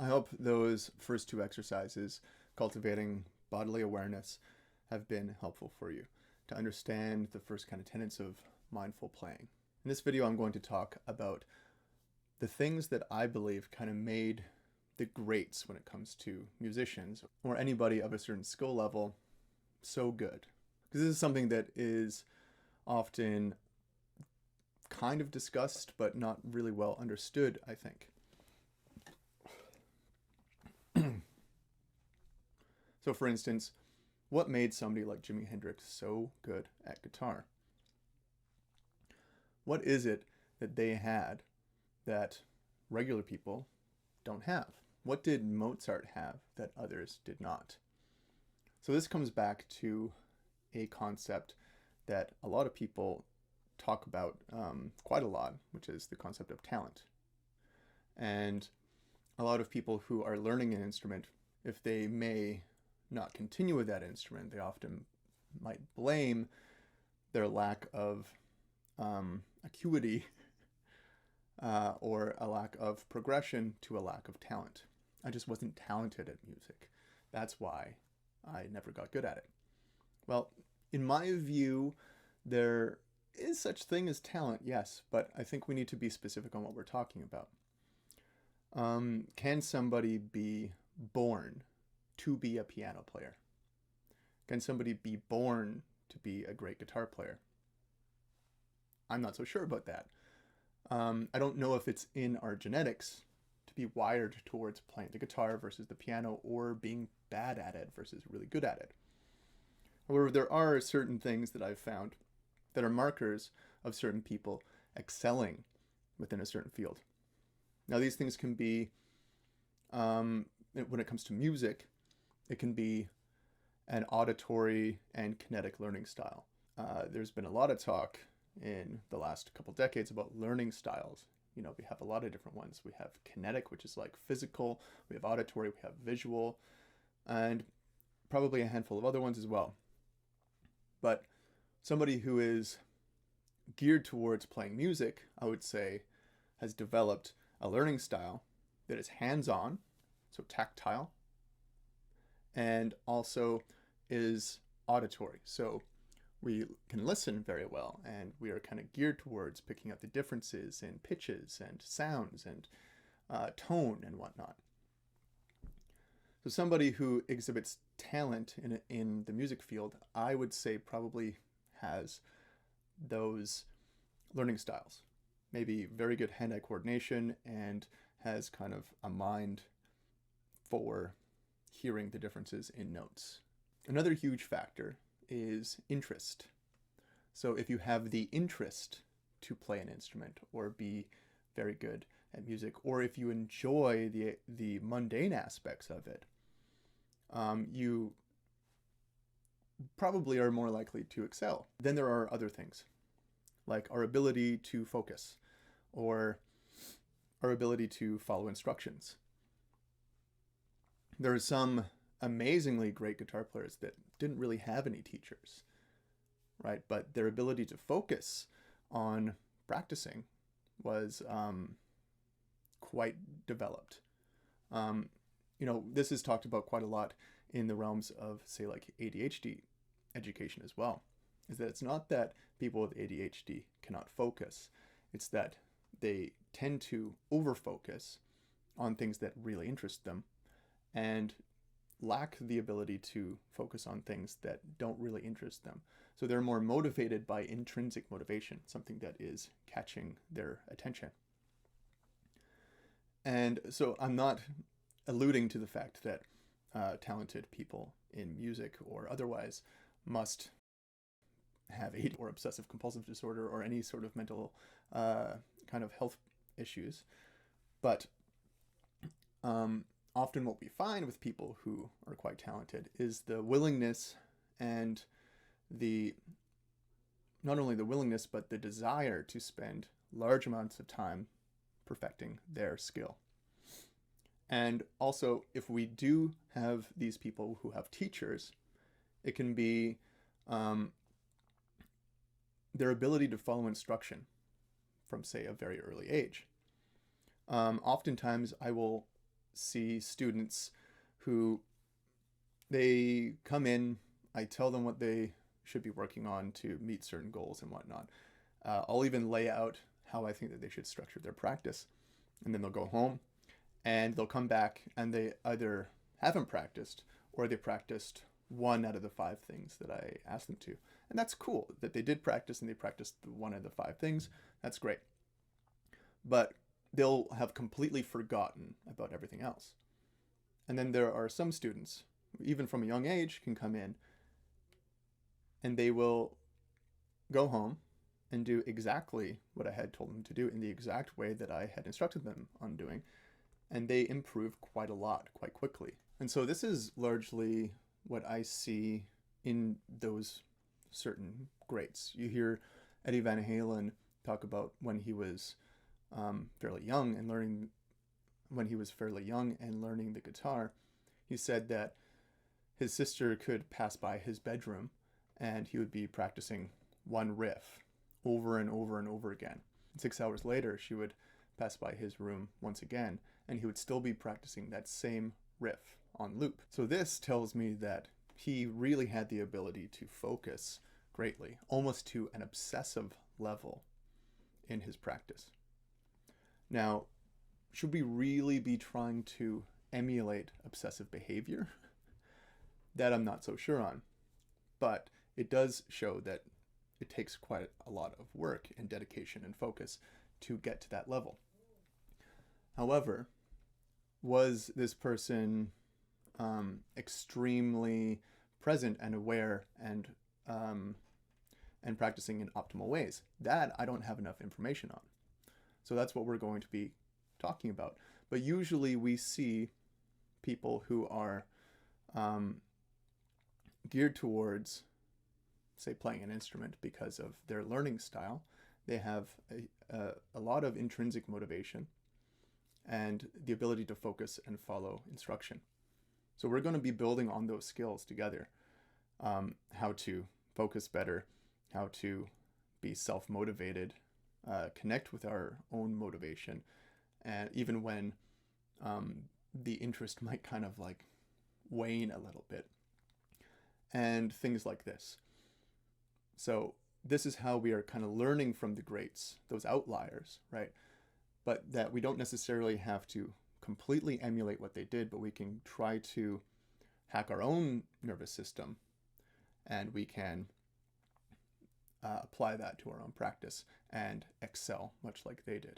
I hope those first two exercises, cultivating bodily awareness, have been helpful for you to understand the first kind of tenets of mindful playing. In this video, I'm going to talk about the things that I believe kind of made the greats when it comes to musicians or anybody of a certain skill level so good. Because this is something that is often kind of discussed but not really well understood, I think. So for instance, what made somebody like Jimi Hendrix so good at guitar? What is it that they had that regular people don't have? What did Mozart have that others did not? So this comes back to a concept that a lot of people talk about quite a lot, which is the concept of talent. And a lot of people who are learning an instrument, if they may not continue with that instrument, they often might blame their lack of acuity or a lack of progression to a lack of talent. I just wasn't talented at music. That's why I never got good at it. Well, in my view, there is such thing as talent, yes, but I think we need to be specific on what we're talking about. Can somebody be born to be a piano player? Can somebody be born to be a great guitar player? I'm not so sure about that. I don't know if it's in our genetics to be wired towards playing the guitar versus the piano, or being bad at it versus really good at it. However, there are certain things that I've found that are markers of certain people excelling within a certain field. Now, these things can be, when it comes to music, it can be an auditory and kinetic learning style. There's been a lot of talk in the last couple decades about learning styles. You know, we have a lot of different ones. We have kinetic, which is like physical. We have auditory, we have visual, and probably a handful of other ones as well. But somebody who is geared towards playing music, I would say, has developed a learning style that is hands-on, so tactile, and also is auditory. So we can listen very well, and we are kind of geared towards picking up the differences in pitches and sounds and tone and whatnot. So somebody who exhibits talent in the music field, I would say probably has those learning styles. Maybe very good hand-eye coordination and has kind of a mind for hearing the differences in notes. Another huge factor is interest. So if you have the interest to play an instrument or be very good at music, or if you enjoy the mundane aspects of it, you probably are more likely to excel. Then there are other things, like our ability to focus or our ability to follow instructions. There are some amazingly great guitar players that didn't really have any teachers, right? But their ability to focus on practicing was quite developed. You know, this is talked about quite a lot in the realms of, say, like ADHD education as well, is that it's not that people with ADHD cannot focus, it's that they tend to overfocus on things that really interest them and lack the ability to focus on things that don't really interest them. So they're more motivated by intrinsic motivation, something that is catching their attention. And so I'm not alluding to the fact that talented people in music or otherwise must have ADHD or obsessive compulsive disorder or any sort of mental kind of health issues. But often what we find with people who are quite talented is the willingness and not only the willingness, but the desire to spend large amounts of time perfecting their skill. And also, if we do have these people who have teachers, it can be their ability to follow instruction from, say, a very early age. Oftentimes, I will see students who they come in, I tell them what they should be working on to meet certain goals and whatnot. I'll even lay out how I think that they should structure their practice. And then they'll go home and they'll come back and they either haven't practiced or they practiced one out of the 5 things that I asked them to. And that's cool that they did practice and they practiced one of the 5 things. That's great. But they'll have completely forgotten about everything else. And then there are some students, even from a young age, can come in and they will go home and do exactly what I had told them to do in the exact way that I had instructed them on doing. And they improve quite a lot, quite quickly. And so this is largely what I see in those certain greats. You hear Eddie Van Halen talk about when he was fairly young and learning the guitar. He said that his sister could pass by his bedroom and he would be practicing one riff over and over and over again. 6 hours later, she would pass by his room once again and he would still be practicing that same riff on loop. So this tells me that he really had the ability to focus greatly, almost to an obsessive level in his practice. Now, should we really be trying to emulate obsessive behavior? That I'm not so sure on. But it does show that it takes quite a lot of work and dedication and focus to get to that level. However, was this person extremely present and aware and practicing in optimal ways? That I don't have enough information on. So that's what we're going to be talking about. But usually we see people who are geared towards, say, playing an instrument because of their learning style. They have a lot of intrinsic motivation and the ability to focus and follow instruction. So we're going to be building on those skills together. How to focus better, how to be self-motivated, connect with our own motivation, and even when the interest might kind of like wane a little bit, and things like this. So this is how we are kind of learning from the greats, those outliers, right? But that we don't necessarily have to completely emulate what they did, but we can try to hack our own nervous system and we can apply that to our own practice and excel much like they did.